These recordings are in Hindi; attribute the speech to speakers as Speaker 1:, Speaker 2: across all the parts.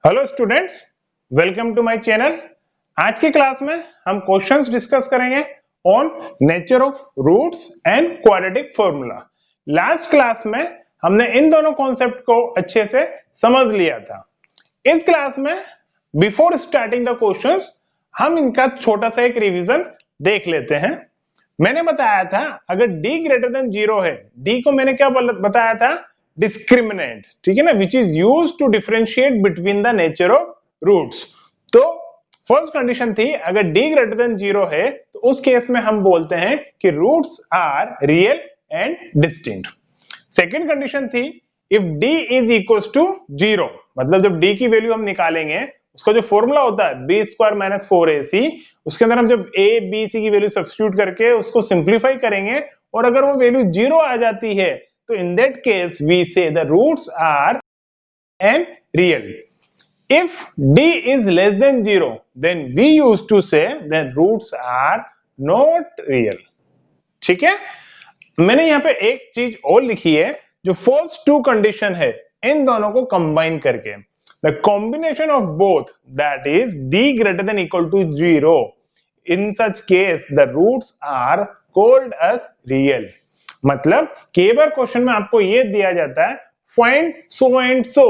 Speaker 1: Hello students, welcome to my channel. आज की क्लास में हम क्वेश्चंस डिस्कस करेंगे on nature of roots and quadratic formula. Last class में हमने इन दोनों कॉन्सेप्ट को अच्छे से समझ लिया था। इस क्लास में बिफोर स्टार्टिंग द क्वेश्चंस हम इनका छोटा सा एक रिवीजन देख लेते हैं। मैंने बताया था अगर d ग्रेटर देन 0 है, d को मैंने क्या बताया था, डिस्क्रिमिनेंट, ठीक है ना, which is use to differentiate between the nature of roots. तो फर्स्ट कंडीशन थी अगर d ग्रेटर देन 0 है तो उस केस में हम बोलते हैं कि roots are real and distinct. Second condition थी if d is equal to 0, मतलब जब d की वैल्यू हम निकालेंगे उसका जो फॉर्मूला होता है बी स्क्वायर माइनस 4ac, उसके अंदर हम जब a b c की वैल्यू सब्स्टिट्यूट करके उसको सिंप्लीफाई करेंगे और अगर वो वैल्यू 0 आ जाती है तो in that case we say the roots are an real. If d is less than 0 then we used to say that roots are not real। ठीक है, मैंने यहाँ पे एक चीज और लिखी है जो फर्स्ट टू कंडीशन है, इन दोनों को कंबाइन करके the combination of both, that is d greater than equal to 0, in such case the roots are called as real। मतलब कई बार क्वेश्चन में आपको ये दिया जाता है find so and so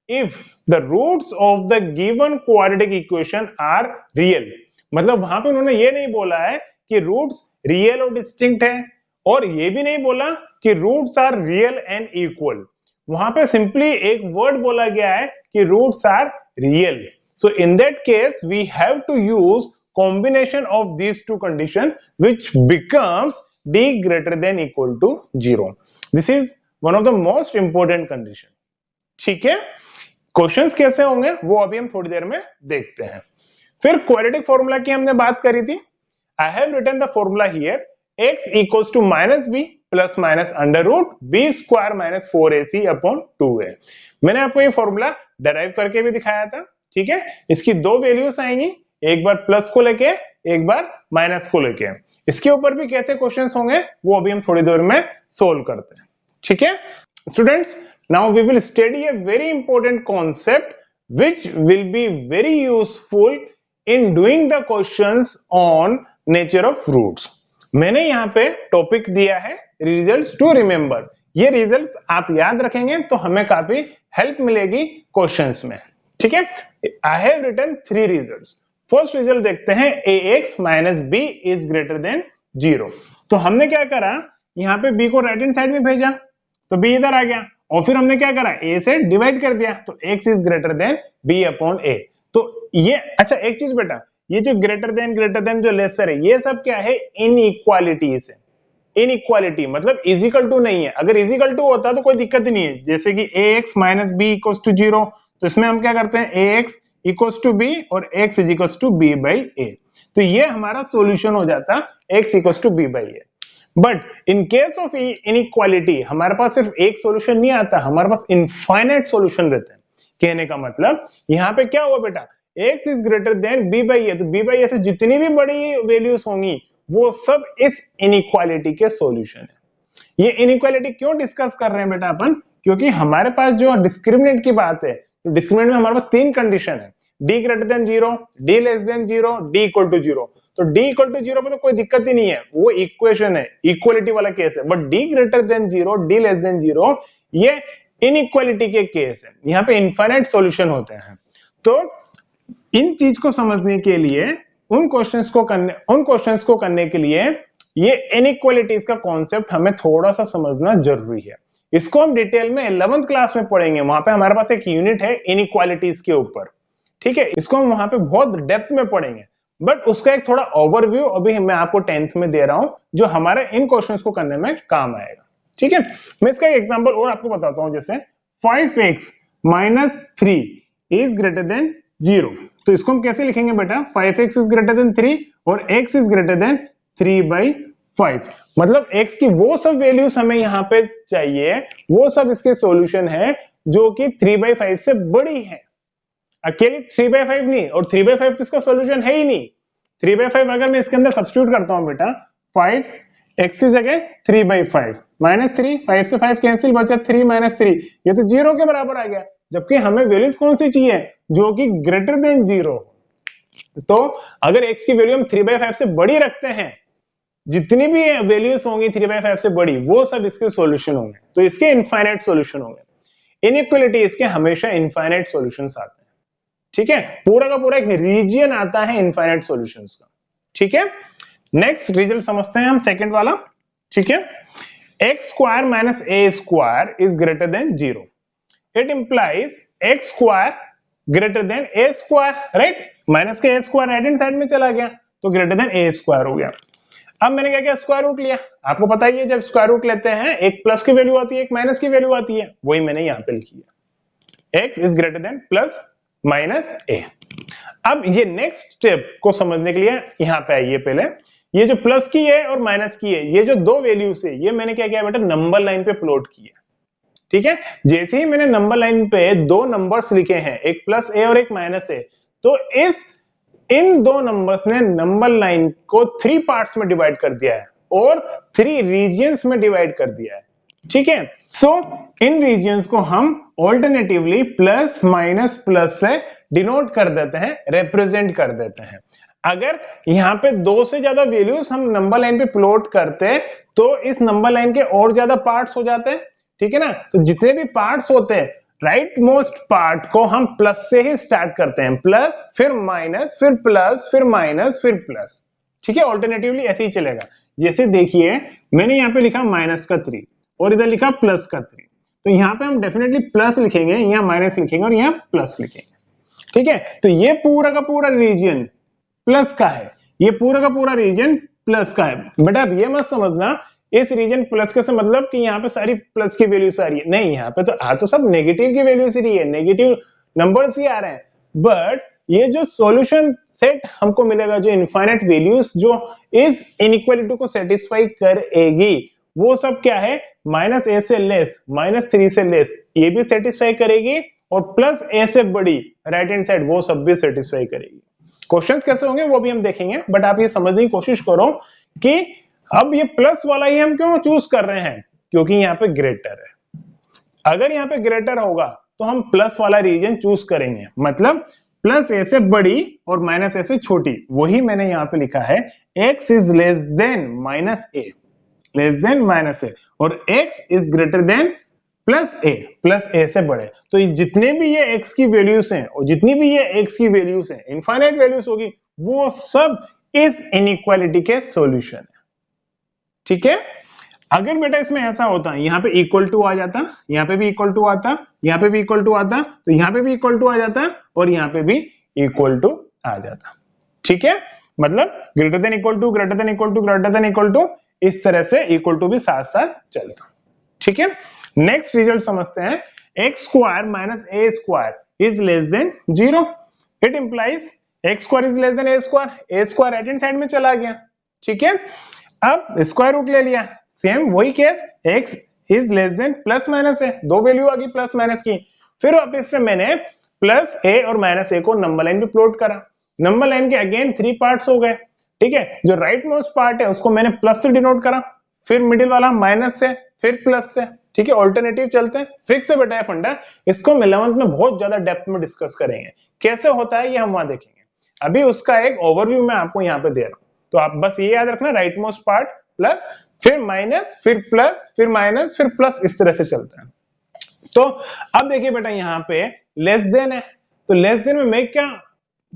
Speaker 1: if the roots of the given quadratic equation are real। मतलब वहां पे उन्होंने ये नहीं बोला है कि रूट्स रियल और डिस्टिंक्ट है और ये भी नहीं बोला कि roots are real and equal. वहां पे सिंपली एक वर्ड बोला गया है कि roots are real. So in that case we have to use combination of these two condition which becomes d greater than equal to 0। This is one of the most important condition. ठीक है, क्वेश्चंस कैसे होंगे वो अभी हम थोड़ी देर में देखते हैं। फिर क्वाड्रेटिक फॉर्मूला की हमने बात करी थी। I have written the formula here x equals to minus b plus minus under root b square minus 4ac upon 2a। मैंने आपको ये फॉर्मूला डेराइव करके भी दिखाया था। ठीक है, इसकी दो वैल्यूज आएंगी, एक बार प्लस को लेके एक बार माइनस को लेके। इसके ऊपर भी कैसे क्वेश्चंस होंगे वो अभी हम थोड़ी देर में सोल्व करते हैं। ठीक है students, now we will study a very important concept which will be very useful in doing the questions on nature of roots. मैंने यहाँ पे टॉपिक दिया है रिजल्ट्स टू रिमेंबर। ये रिजल्ट्स आप याद रखेंगे तो हमें काफी हेल्प मिलेगी क्वेश्चंस में। ठीक है, I have written 3 results. First result देखते हैं ax minus b is greater than 0। तो हमने क्या करा, यहाँ पे b को राइट हैंड साइड में भेजा तो b इधर आ गया और फिर हमने क्या करा, a से डिवाइड कर दिया तो x is greater then b upon a। तो ये अच्छा एक चीज बेटा, ये जो ग्रेटर देन जो लेसर है ये सब क्या है, इनइक्वालिटीज है। इनइक्वालिटी मतलब इजिकल टू नहीं है। अगर इजिकल टू होता तो कोई दिक्कत ही नहीं है, जैसे कि ax minus b equals to 0, तो इसमें हम क्या करते हैं ax इक्वल्स टू बी और x is equals to b by a। तो ये हमारा सॉल्यूशन हो जाता x equals to b by a। But in case of inequality हमारे पास सिर्फ एक सॉल्यूशन नहीं आता, हमारे पास इनफाइनाइट सॉल्यूशन रहते हैं। कहने का मतलब यहाँ पे क्या हुआ बेटा, x is greater then b by a, तो b बाई a से जितनी भी बड़ी वैल्यूज होंगी वो सब इस इनइक्वालिटी के सॉल्यूशन है। ये इनइक्वालिटी क्यों डिस्कस कर रहे हैं बेटा अपन, क्योंकि हमारे पास जो डिस्क्रिमिनेंट की बात है, तो डिस्क्रिमिनेंट में हमारे पास 3 कंडीशन है, d greater than 0, d less than 0, d equal to 0। तो d इक्वल टू 0 पे तो कोई दिक्कत ही नहीं है, वो इक्वेशन है, इक्वलिटी वाला केस है। But d greater than 0, d less than 0 ये इनइक्वालिटी के केस है, यहाँ पे इनफाइनाइट सॉल्यूशन होते हैं। तो इन चीज को समझने के लिए उन क्वेश्चंस को करने के लिए ये इनइक्वालिटीज का कॉन्सेप्ट हमें थोड़ा सा समझना जरूरी है। इसको हम डिटेल में 11th क्लास में पढ़ेंगे, वहां पे हमारे पास एक यूनिट है इनइक्वालिटीज के ऊपर। ठीक है, इसको हम वहां पे बहुत डेप्थ में पढ़ेंगे, बट उसका एक थोड़ा ओवरव्यू अभी मैं आपको 10th में दे रहा हूं जो हमारे इन क्वेश्चंस को करने में काम आएगा। ठीक है, मैं इसका एग्जांपल और आपको बताता हूं, जैसे 5x minus 3 is greater than 0। तो इसको हम कैसे लिखेंगे बेटा, 5x इज ग्रेटर देन 3 और x is greater then 3 by 5। मतलब x की वो सब वैल्यूज हमें यहाँ पे चाहिए, वो सब इसके सॉल्यूशन है जो कि 3 बाई 5 से बड़ी है। अकेली 3 बाई 5 नहीं, और 3 बाई 5 तो इसका सॉल्यूशन है ही नहीं। 3 बाई 5 अगर मैं इसके अंदर सब्स्टिट्यूट करता हूँ बेटा, 5 x की जगह 3/5 -3, 5 से 5 कैंसिल, बचा 3 - 3, ये तो 0 के बराबर आ गया, जबकि हमें वैल्यूज कौन सी चाहिए जो कि ग्रेटर देन 0। तो अगर x की वैल्यू हम 3/5 से बड़ी रखते हैं, जितनी भी वैल्यूज होंगी 3/5 से बड़ी, वो सब इसके सॉल्यूशन होंगे, तो इसके इनफाइनाइट सॉल्यूशन होंगे। इनइक्वालिटी इसके हमेशा इनफाइनाइट सॉल्यूशंस आते हैं, ठीक है, पूरा का पूरा एक रीजन आता है इनफाइनाइट सॉल्यूशंस का, ठीक है। नेक्स्ट रिजल्ट समझते हैं हम सेकंड वाला, ठीक है। x square minus a square is greater than 0. It implies x square greater than a square, right? Minus के a square right hand side में चला गया, तो ग्रेटर देन a square हो गया। अब मैंने क्या किया, स्क्वायर रूट लिया। आपको पता ही है जब स्क्वायर रूट लेते हैं एक प्लस की वैल्यू आती है, एक माइनस की वैल्यू आती है, वही मैंने यहाँ पे लिखी है, x is greater than plus minus a। अब ये नेक्स्ट स्टेप को समझने के लिए यहाँ पे आइए, पहले ये जो प्लस की है और माइनस की है, ये जो दो वैल्यूज है, ये मैंने क्या किया बेटा, नंबर लाइन पे प्लॉट किया, ठीक है। जैसे ही मैंने नंबर लाइन पे दो नंबर्स लिखे हैं, एक प्लस ए और एक माइनस ए, तो इन दो नंबर्स ने नंबर लाइन को 3 पार्ट्स में डिवाइड कर दिया है और 3 रीजियंस में डिवाइड कर दिया है, ठीक है। सो इन रीजियंस को हम ऑल्टरनेटिवली प्लस माइनस प्लस से डिनोट कर देते हैं, रिप्रेजेंट कर देते हैं। अगर यहाँ पे दो से ज्यादा वैल्यूज हम नंबर लाइन पे प्लॉट करते तो इस नंबर लाइन के और ज्यादा पार्ट्स हो जाते हैं, ठीक है ना। तो जितने भी पार्ट्स होते हैं, राइट मोस्ट पार्ट को हम प्लस से ही स्टार्ट करते हैं, प्लस फिर माइनस फिर प्लस फिर माइनस फिर प्लस, ठीक है। ऑल्टरनेटिवली ऐसे ही चलेगा। जैसे देखिए मैंने यहाँ पे लिखा माइनस का 3 और इधर लिखा प्लस का 3, तो यहाँ पे हम डेफिनेटली प्लस लिखेंगे, यहाँ माइनस लिखेंगे और यहाँ प्लस लिखेंगे, ठीक है। तो ये पूरा का पूरा रीजन प्लस का है, ये पूरा का पूरा रीजन प्लस का है। बेटा अब ये मत समझना इस रीजन प्लस का से मतलब कि यहाँ पे सारी प्लस की वैल्यूज आ रही है, नहीं, यहाँ पे तो आ तो सब नेगेटिव की वैल्यूज ही रही है, नेगेटिव नंबर्स ही आ रहे हैं। बट ये जो सॉल्यूशन सेट हमको मिलेगा, जो इनफाइनाइट वैल्यूज जो इस इनइक्वालिटी को सेटिस्फाई करेगी, वो सब क्या है, माइनस ए से लेस, -3 से लेस, ये भी सेटिस्फाई करेगी, और प्लस ए से बड़ी राइट हैंड साइड, वो सब भी सेटिस्फाई करेगी। क्वेश्चंस कैसे होंगे वो भी हम देखेंगे, बट आप ये समझने की कोशिश करो कि अब ये प्लस वाला ही हम क्यों चूज कर रहे हैं, क्योंकि यहाँ पे ग्रेटर है। अगर यहाँ पे ग्रेटर होगा तो हम प्लस वाला रीजन चूज करेंगे, मतलब प्लस ए से बड़ी और माइनस ए से छोटी, वही मैंने यहाँ पे लिखा है, x is less than minus a, less than minus a, और x is greater than plus a से बड़े। तो जितने भी ये x की वैल्यूज हैं और जितनी भी ये x की वैल्यूज हैं, इनफाइनाइट वैल्यूज होगी, वो सब इस इनइक्वालिटी के सॉल्यूशन है, ठीक है। अगर बेटा इसमें ऐसा होता, यहाँ पे इक्वल टू आ जाता, यहाँ पे भी इक्वल टू आता, यहाँ पे भी इक्वल टू आता, तो यहाँ पे भी इक्वल टू आ जाता और यहाँ पे भी इक्वल टू आ जाता, ठीक है। मतलब greater than equal to, greater than equal to, greater than equal to, इस तरह से इक्वल टू भी साथ साथ चलता, ठीक है। नेक्स्ट रिजल्ट समझते हैं, x square minus a square is less than 0। It implies x square is less then a square right hand side में चला गया, ठीक है। अब स्क्वायर रूट ले लिया, सेम वही case, x is less than plus minus a, दो वैल्यू आ गई प्लस माइनस की। फिर वापस से मैंने प्लस a और माइनस a को नंबर लाइन पे प्लॉट करा, नंबर लाइन के अगेन 3 पार्ट्स हो गए, ठीक है। जो राइट मोस्ट पार्ट है उसको मैंने प्लस से डिनोट करा, फिर मिडिल वाला माइनस से, फिर प्लस से, ठीक है। ऑल्टरनेटिव चलते हैं, फिक्स से बेटा फंडा, इसको हम 11th में बहुत ज्यादा डेप्थ में डिस्कस करेंगे, कैसे होता है ये हम वहां देखेंगे। अभी उसका एक ओवरव्यू मैं आपको यहाँ पे दे रहा हूँ, तो आप बस ये याद रखना, राइट मोस्ट पार्ट प्लस, फिर माइनस, फिर प्लस, फिर माइनस, फिर प्लस, इस तरह से चलता है। तो अब देखिए बेटा यहाँ पे लेस देन है, तो लेस देन में मैं क्या,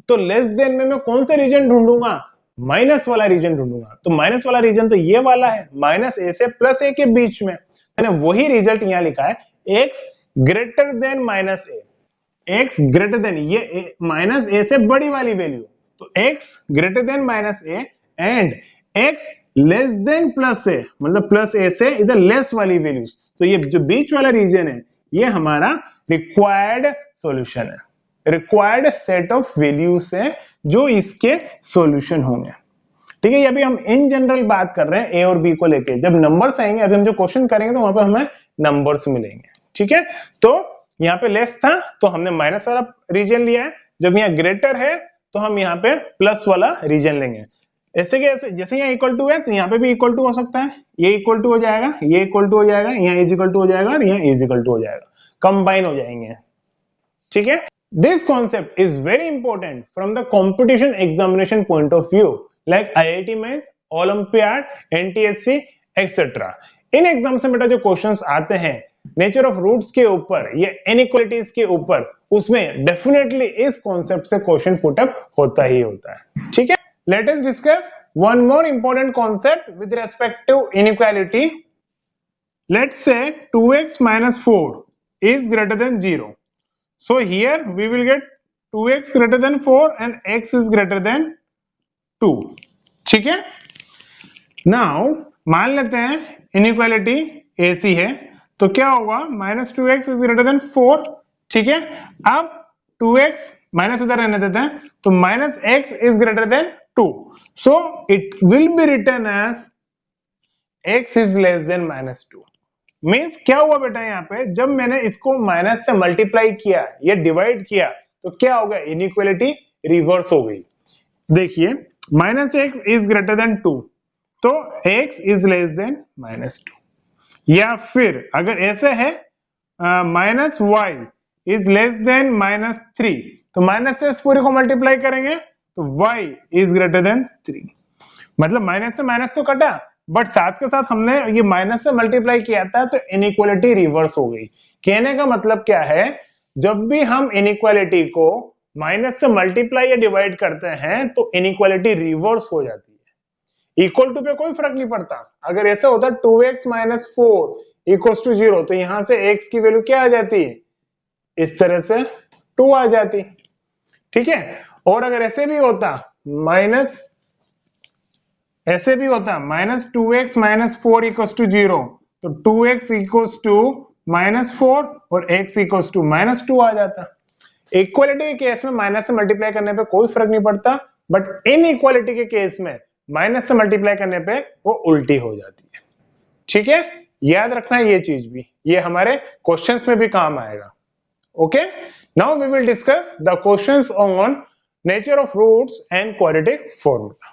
Speaker 1: तो लेस देन में मैं कौन सा रीजन ढूंढूंगा, माइनस वाला रीजन ढूंढूंगा। तो माइनस वाला रीजन तो ये वाला है, माइनस ए से प्लस ए के बीच में। मैंने वही रिजल्ट यहाँ लिखा है, x greater than minus a, x greater than, ये माइनस ए से बड़ी वाली वैल्यू, तो x greater than minus a and x less than plus a, मतलब प्लस ए से इधर लेस वाली वैल्यूज। तो ये जो बीच वाला रीजन है, ये हमारा रिक्वायर्ड सॉल्यूशन है, रिक्वायर्ड सेट ऑफ वैल्यूज है जो इसके सॉल्यूशन होंगे, ठीक है। ये अभी हम इन जनरल बात कर रहे हैं ए और बी को लेके, जब नंबर्स आएंगे, अभी हम जो क्वेश्चन करेंगे तो वहां पे हमें नंबर्स मिलेंगे, ठीक है। तो यहाँ पे लेस था तो हमने माइनस वाला रीजन लिया है, जब यहाँ ग्रेटर है तो हम यहाँ पे प्लस वाला रीजन लेंगे। ऐसे के ऐसे, जैसे यहाँ इक्वल टू है तो यहाँ पे भी इक्वल टू हो सकता है, ये इक्वल टू हो जाएगा, ये इक्वल टू हो जाएगा, यहाँ इज इक्वल टू हो जाएगा और यहाँ इज इक्वल टू हो जाएगा, कंबाइन हो जाएंगे। ठीक है, this concept is very important from the competition examination point of view, like IIT mains, olympiad, NTSC etcetera. इन एग्जाम से बेटा जो क्वेश्चंस आते हैं नेचर ऑफ रूट्स के ऊपर या इनइक्वालिटीज के ऊपर, उसमें डेफिनेटली इस कॉन्सेप्ट से क्वेश्चन पुट अप होता ही होता है। ठीक है, let us discuss one more important concept with respect to inequality. Let's say 2x minus 4 is greater than 0. So here we will get 2x greater than 4 and x is greater than 2. ठीक है, now मान लेते हैं inequality ऐसी है तो क्या होगा, minus 2x is greater than 4। ठीक है, अब 2x माइनस इधर रहने देते हैं तो minus x is greater than 2, so it will be written as x is less than minus 2। Means क्या हुआ बेटा, यहाँ पे जब मैंने इसको माइनस से मल्टीप्लाई किया या डिवाइड किया तो क्या होगा, इनइक्वालिटी रिवर्स हो गई। देखिए minus x is greater than 2 तो x is less than minus 2, या फिर अगर ऐसे है minus y is less than minus 3 तो माइनस से इस पूरे को मल्टीप्लाई करेंगे तो y इज ग्रेटर देन 3। मतलब माइनस से माइनस तो कटा, बट साथ के साथ हमने ये माइनस से मल्टीप्लाई किया था तो इनइक्वालिटी रिवर्स हो गई। कहने का मतलब क्या है, जब भी हम इनइक्वालिटी को माइनस से मल्टीप्लाई या डिवाइड करते हैं तो इनइक्वालिटी रिवर्स हो जाती है। इक्वल टू पे कोई फर्क नहीं पड़ता, अगर ऐसा होता 2x माइनस 4 इक्वल्स टू 0 तो यहां से x की वैल्यू क्या आ जाती, इस तरह से 2 आ जाती। ठीक है, और अगर ऐसे भी होता minus minus 2x minus 4 equals to 0 तो 2x इक्वल्स टू माइनस 4 और x इक्वल्स टू माइनस 2 आ जाता। इक्वालिटी के केस में माइनस से मल्टीप्लाई करने पे कोई फर्क नहीं पड़ता, बट इनइक्वालिटी के केस में माइनस से मल्टीप्लाई करने पे वो उल्टी हो जाती है। ठीक है, याद रखना ये चीज भी, ये हमारे क्वेश्चंस में भी काम आएगा। Okay, now we will discuss the questions on nature of roots and quadratic formula.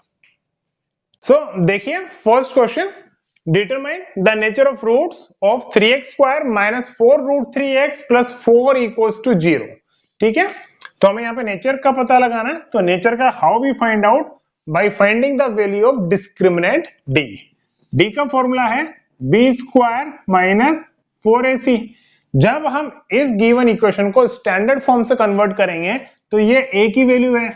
Speaker 1: So देखिए first question, determine the nature of roots of 3x square minus 4 root 3x plus 4 equals to 0। ठीक है, तो हमें यहाँ पे नेचर का पता लगाना है, तो नेचर का how we find out, by finding the value of discriminant d। d का फॉर्मूला है b स्क्वायर माइनस 4ac। जब हम इस गिवन इक्वेशन को स्टैंडर्ड फॉर्म से कन्वर्ट करेंगे तो ये a की वैल्यू है,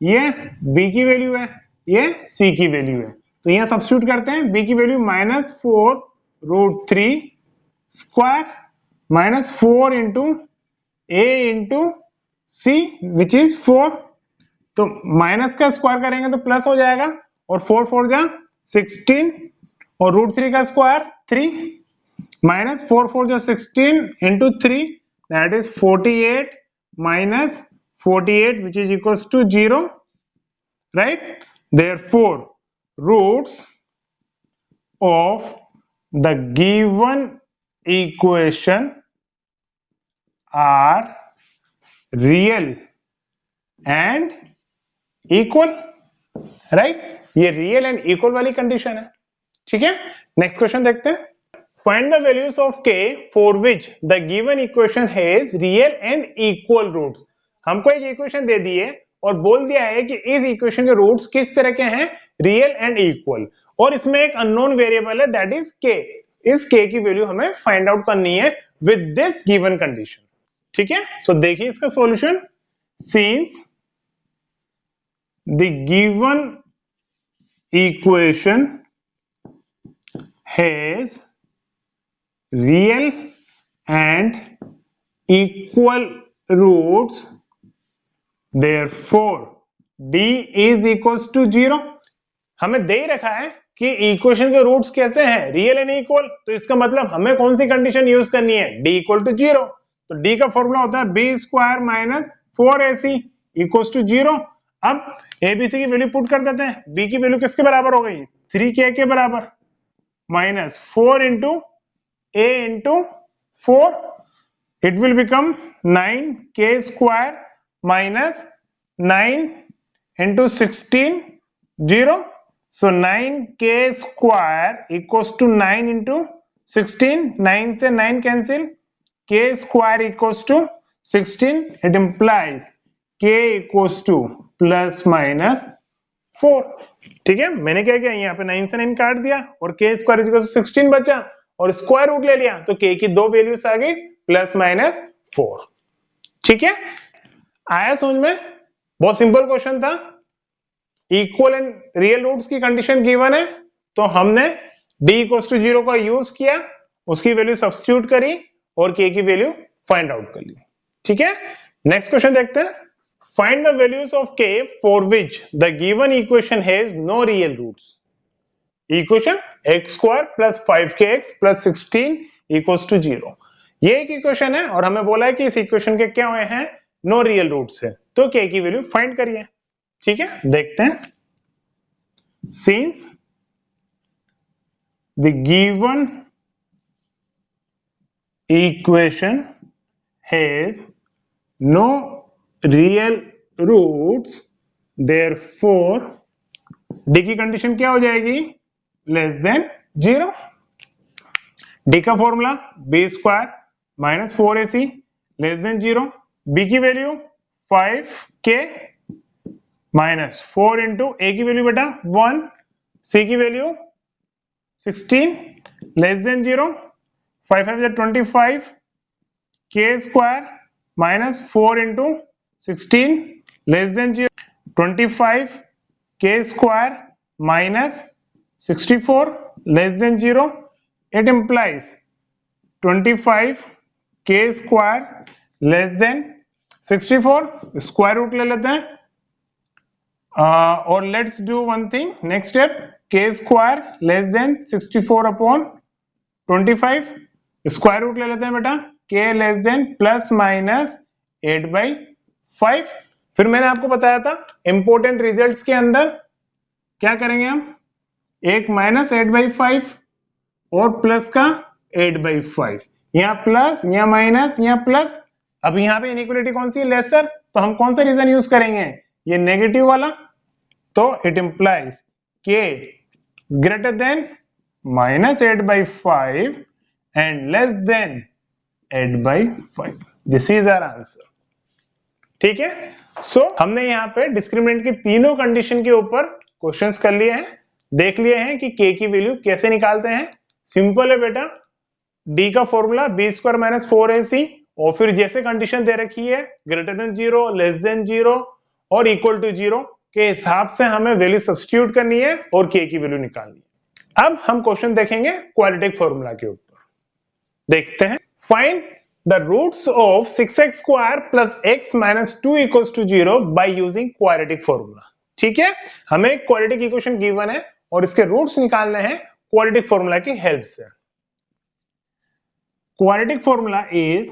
Speaker 1: ये b की वैल्यू है, ये c की वैल्यू है, तो यहां सब्स्टिट्यूट करते हैं, b की value minus 4 root 3 square minus 4 into a into c which is 4, तो माइनस का स्क्वायर करेंगे तो प्लस हो जाएगा और 4 4 जा 16 और रूट 3 का स्क्वायर 3 माइनस 4 4 जा 16 into 3 that is 48 minus 48 which is equals to 0, right? Therefore roots of the given equation are real and equal, right? ये रियल एंड इक्वल वाली कंडीशन है। ठीक है, नेक्स्ट क्वेश्चन देखते हैं, find the values of k for which the given equation has real and equal roots. हमको एक इक्वेशन दे दी है और बोल दिया है कि इस इक्वेशन के रूट्स किस तरह के हैं, रियल एंड इक्वल, और इसमें एक अननोन वेरिएबल है दैट इज k। इस k की वैल्यू हमें फाइंड आउट करनी है विद दिस गिवन कंडीशन। ठीक है, सो देखिए इसका solution, since the given equation has real and equal roots therefore d is equals to 0। हमें दे ही रखा है कि इक्वेशन के रूट्स कैसे हैं, रियल एंड इक्वल, तो इसका मतलब हमें कौन सी कंडीशन यूज करनी है, d इक्वल टू 0। तो d का फॉर्मूला होता है b square minus 4ac equals to 0। अब abc की वैल्यू पुट कर देते हैं, b की वैल्यू किसके बराबर हो गई, 3k के बराबर, minus 4 into a into 4, it will become 9k square minus 9 into 16 0, so 9k square equals to 9 into 16, 9 से 9 cancel, k square equals to 16, it implies k equals to plus minus 4। ठीक है, मैंने क्या किया, यहाँ पे 9 से 9 काट दिया और k स्क्वायर इक्वल्स टू 16 बचा और स्क्वायर रूट ले लिया तो k की दो वैल्यूज आ गई प्लस माइनस 4। ठीक है, आया समझ में? बहुत सिंपल क्वेश्चन था। इक्वल एंड रियल रूट्स की कंडीशन गिवन है तो हमने d इक्वल्स टू 0 का यूज किया, उसकी वैल्यू सब्स्टिट्यूट करी और k की वैल्यू फाइंड आउट कर ली। ठीक है, नेक्स्ट क्वेश्चन देखते हैं। Find the values of k for which the given equation has no real roots. Equation x square plus 5kx plus 16 equals to 0। ये एक इक्वेशन है और हमें बोला है कि इस इक्वेशन के क्या हुए हैं, नो रियल रूट्स है, तो k की वैल्यू फाइंड करिए। ठीक है, देखते हैं। Since the given equation has no real roots, therefore d की कंडीशन क्या हो जाएगी, लेस देन 0। d का formula b square minus 4ac less than 0, b की value 5k minus 4 into a की वैल्यू बेटा 1, c की value 16 less than 0, 5 5 25, k square minus 4 into 16 less than 0, 25 k square minus 64 less than 0, it implies 25 k square less than 64, square root ले लेते हैं और let's do one thing, next step, k square less than 64 upon 25, square root ले लेते हैं बेटा, k less than plus minus 8/5। फिर मैंने आपको बताया था इंपॉर्टेंट रिजल्ट्स के अंदर क्या करेंगे हम, एक माइनस 8/5 और प्लस का 8/5, यहाँ प्लस यहाँ माइनस यहाँ प्लस। अब यहाँ पे इनइक्वालिटी कौन सी है, लेसर, तो हम कौन सा रीजन यूज करेंगे, ये नेगेटिव वाला, तो it implies k greater than minus 8/5 and less than 8/5। This is our answer. ठीक है, सो हमने यहाँ पे डिस्क्रिमिनेंट की तीनों कंडीशन के ऊपर क्वेश्चंस कर लिए हैं, देख लिए हैं कि k की वैल्यू कैसे निकालते हैं। सिंपल है बेटा, d का formula b square minus 4ac और फिर जैसे कंडीशन दे रखी है ग्रेटर देन 0, लेस देन 0 और इक्वल टू 0 के हिसाब से हमें वैल्यू सब्स्टिट्यूट करनी है और k की वैल्यू निकालनी है। अब हम क्वेश्चन देखेंगे क्वाड्रेटिक फॉर्मूला के ऊपर। देखते हैं, find the roots of 6x square plus x minus 2 equals to 0 by using quadratic formula. ठीक है, हमें क्वाड्रेटिक इक्वेशन गिवन है और इसके रूट्स निकालने हैं क्वाड्रेटिक फॉर्मूला की हेल्प से। Quadratic formula is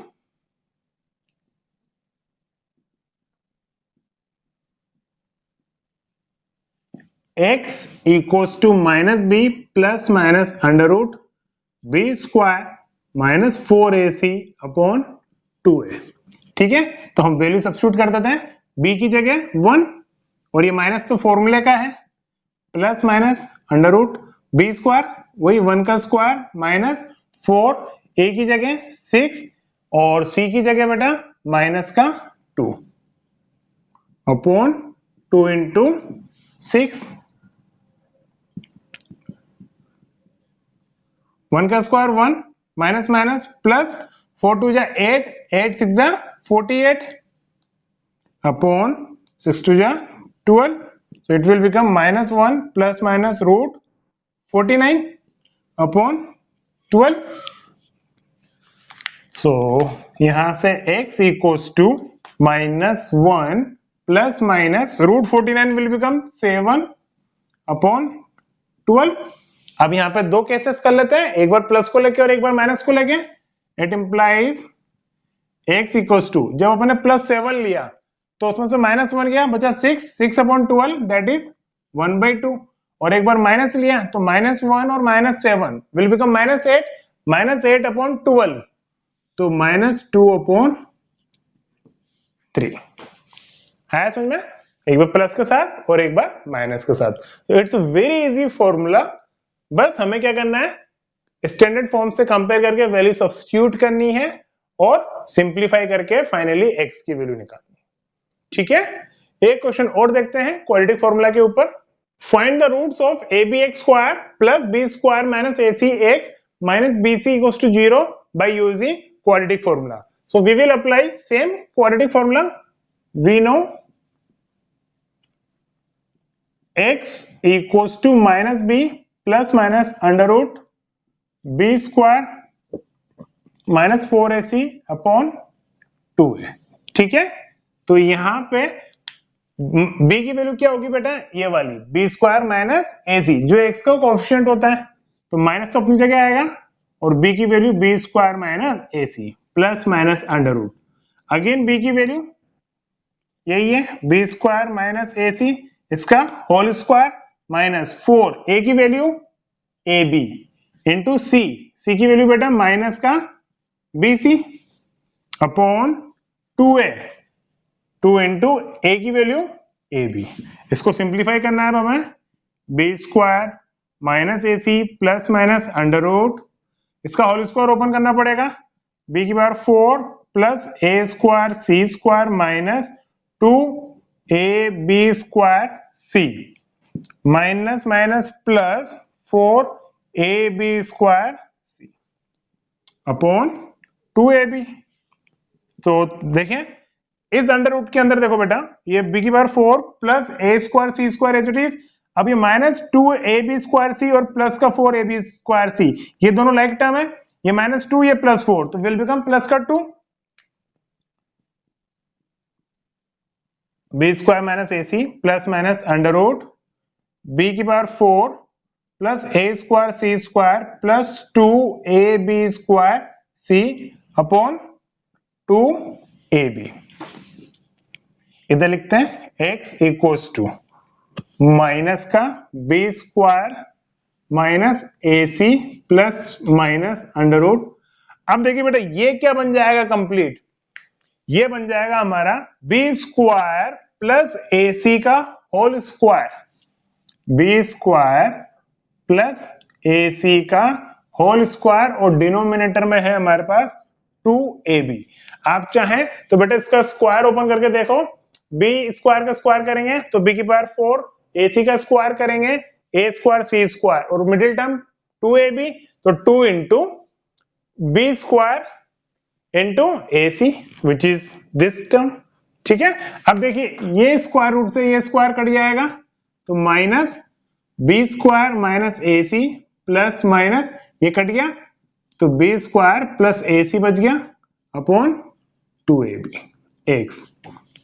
Speaker 1: x equals to minus b plus minus under root b square minus 4ac upon 2a। ठीक है, तो हम वैल्यू सब्स्टिट्यूट कर देते हैं, b की जगह 1 और ये माइनस तो फॉर्मूले का है, plus minus under root b square वही 1 का स्क्वायर माइनस 4, a की जगह 6 और c की जगह बेटा माइनस का 2 अपॉन 2 इंटू 6, 1 का स्क्वायर 1 माइनस माइनस प्लस 4 2 जा 8, 8 6 जा 48 अपॉन 6 2 जा 12, so it will become minus 1 plus minus root 49 upon 12। so यहां से x equals to minus 1 plus minus root 49 will become 7 upon 12। अब यहाँ पे दो केसेस कर लेते हैं, एक बार प्लस को लेके और एक बार माइनस को लेके। It implies x equals to, जब अपने प्लस 7 लिया तो उसमें से माइनस 1 गया, बचा 6, 6 अपॉन 12 दैट इज 1/2 और एक बार माइनस लिया तो माइनस 1 और minus 7 will become minus 8 upon 12 तो माइनस 2 अपॉन 3। है समझ में? एक बार प्लस के साथ और एक बार माइनस के साथ। तो it's a very easy formula. बस हमें क्या करना है, स्टैंडर्ड फॉर्म से कंपेयर करके वैल्यू सब्स्टिट्यूट करनी है और सिंप्लीफाई करके फाइनली एक्स की वैल्यू निकालनी है। ठीक है, एक क्वेश्चन और देखते हैं क्वाड्रेटिक फॉर्मूला के ऊपर। Find the roots of abx square plus b square minus acx minus bc equals to 0 by using quadratic formula. So we will apply same quadratic formula. We know x equals to minus b plus minus under root b square minus 4ac upon 2a। ठीक है, तो यहां पे b की वैल्यू क्या होगी बेटा, ये वाली b स्क्वायर माइनस ac, जो x का कोएफिशिएंट होता है, तो माइनस तो अपनी जगह आएगा, और b की value b square minus ac plus minus under root, again b की वैल्यू यही है b स्क्वायर माइनस ac, इसका होल स्क्वायर माइनस 4 a की value ab into c, c की वैल्यू बेटा माइनस का bc upon 2a, 2 into a की वैल्यू ab। इसको सिंप्लीफाई करना है हमें, b square minus ac plus minus under root, इसका होल स्क्वायर ओपन करना पड़ेगा, b की power 4 plus a square c square minus 2ab square c minus minus plus 4ab square c upon 2ab। तो देखें इस अंडर रूट के अंदर देखो बेटा, ये b की power 4 plus a square c square as it is, अब ये माइनस 2ab स्क्वायर c और प्लस का 4ab स्क्वायर c, ये दोनों लाइक टर्म है, ये माइनस 2 ये प्लस 4, तो विल बिकम प्लस का 2, b square minus ac plus minus under root b की power 4 plus a square c square plus 2ab square c upon 2ab। इधर लिखते हैं x इक्वल्स टू माइनस का b square minus ac plus minus under root. अब देखिए बेटा ये क्या बन जाएगा कंप्लीट, ये बन जाएगा हमारा b स्क्वायर प्लस ac का whole square, b square plus ac का होल स्क्वायर, और डिनोमिनेटर में है हमारे पास 2ab। आप चाहें तो बेटा इसका स्क्वायर ओपन करके देखो, b स्क्वायर का स्क्वायर करेंगे तो b की पावर 4, ac का स्क्वायर करेंगे a स्क्वायर c स्क्वायर, और मिडिल टर्म 2ab, तो 2 into b square into ac which is this term. ठीक है, अब देखिए ये स्क्वायर रूट से ये स्क्वायर कट जाएगा, तो minus b square minus ac plus minus ये कट गया, तो b स्क्वायर प्लस ac बच गया अपॉन 2ab x।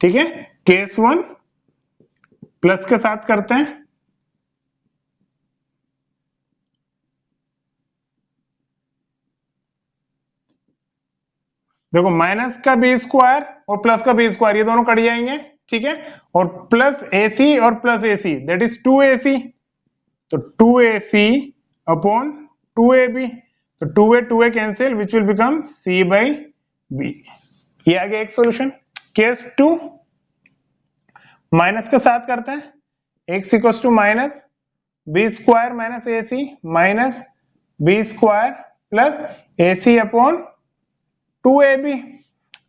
Speaker 1: ठीक है, केस 1 प्लस के साथ करते हैं, देखो माइनस का बी स्क्वायर और प्लस का बी स्क्वायर ये दोनों कट जाएंगे। ठीक है, और प्लस ac और plus ac that is 2ac, तो 2ac अपॉन 2ab, तो 2a cancel which will become c by b। ये आ गया एक सॉल्यूशन। केस 2 माइनस के साथ करते हैं, x equals to minus b square minus ac minus b square plus ac upon 2ab।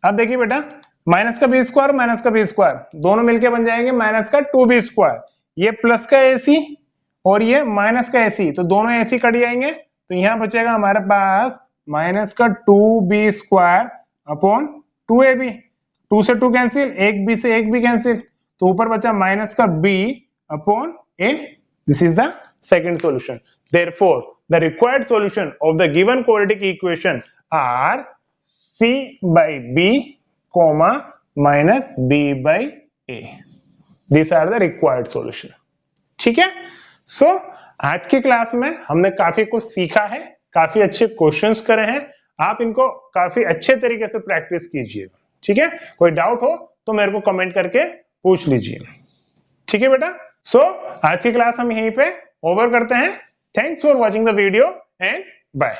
Speaker 1: अब देखिए बेटा माइनस का बी स्क्वायर माइनस का बी स्क्वायर दोनों मिलके बन जाएंगे माइनस का 2b स्क्वायर, ये प्लस का ac और ये माइनस का ac, तो दोनों ac कट जाएंगे, तो यहां बचेगा हमारे पास माइनस का 2b स्क्वायर अपॉन 2ab, 2 से 2 कैंसिल, एक b से एक b कैंसिल, तो ऊपर बचा माइनस का b upon a। This is the second solution. Therefore the required solution of the given quadratic equation are c by b comma minus b by a. These are the required solution. ठीक है, सो आज की क्लास में हमने काफी कुछ सीखा है, काफी अच्छे क्वेश्चंस करे हैं, आप इनको काफी अच्छे तरीके से प्रैक्टिस कीजिएगा। ठीक है, कोई डाउट हो तो मेरे को कमेंट करके पूछ लीजिए। ठीक है बेटा, सो आज की क्लास हम यहीं पे ओवर करते हैं। Thanks for watching the video and bye.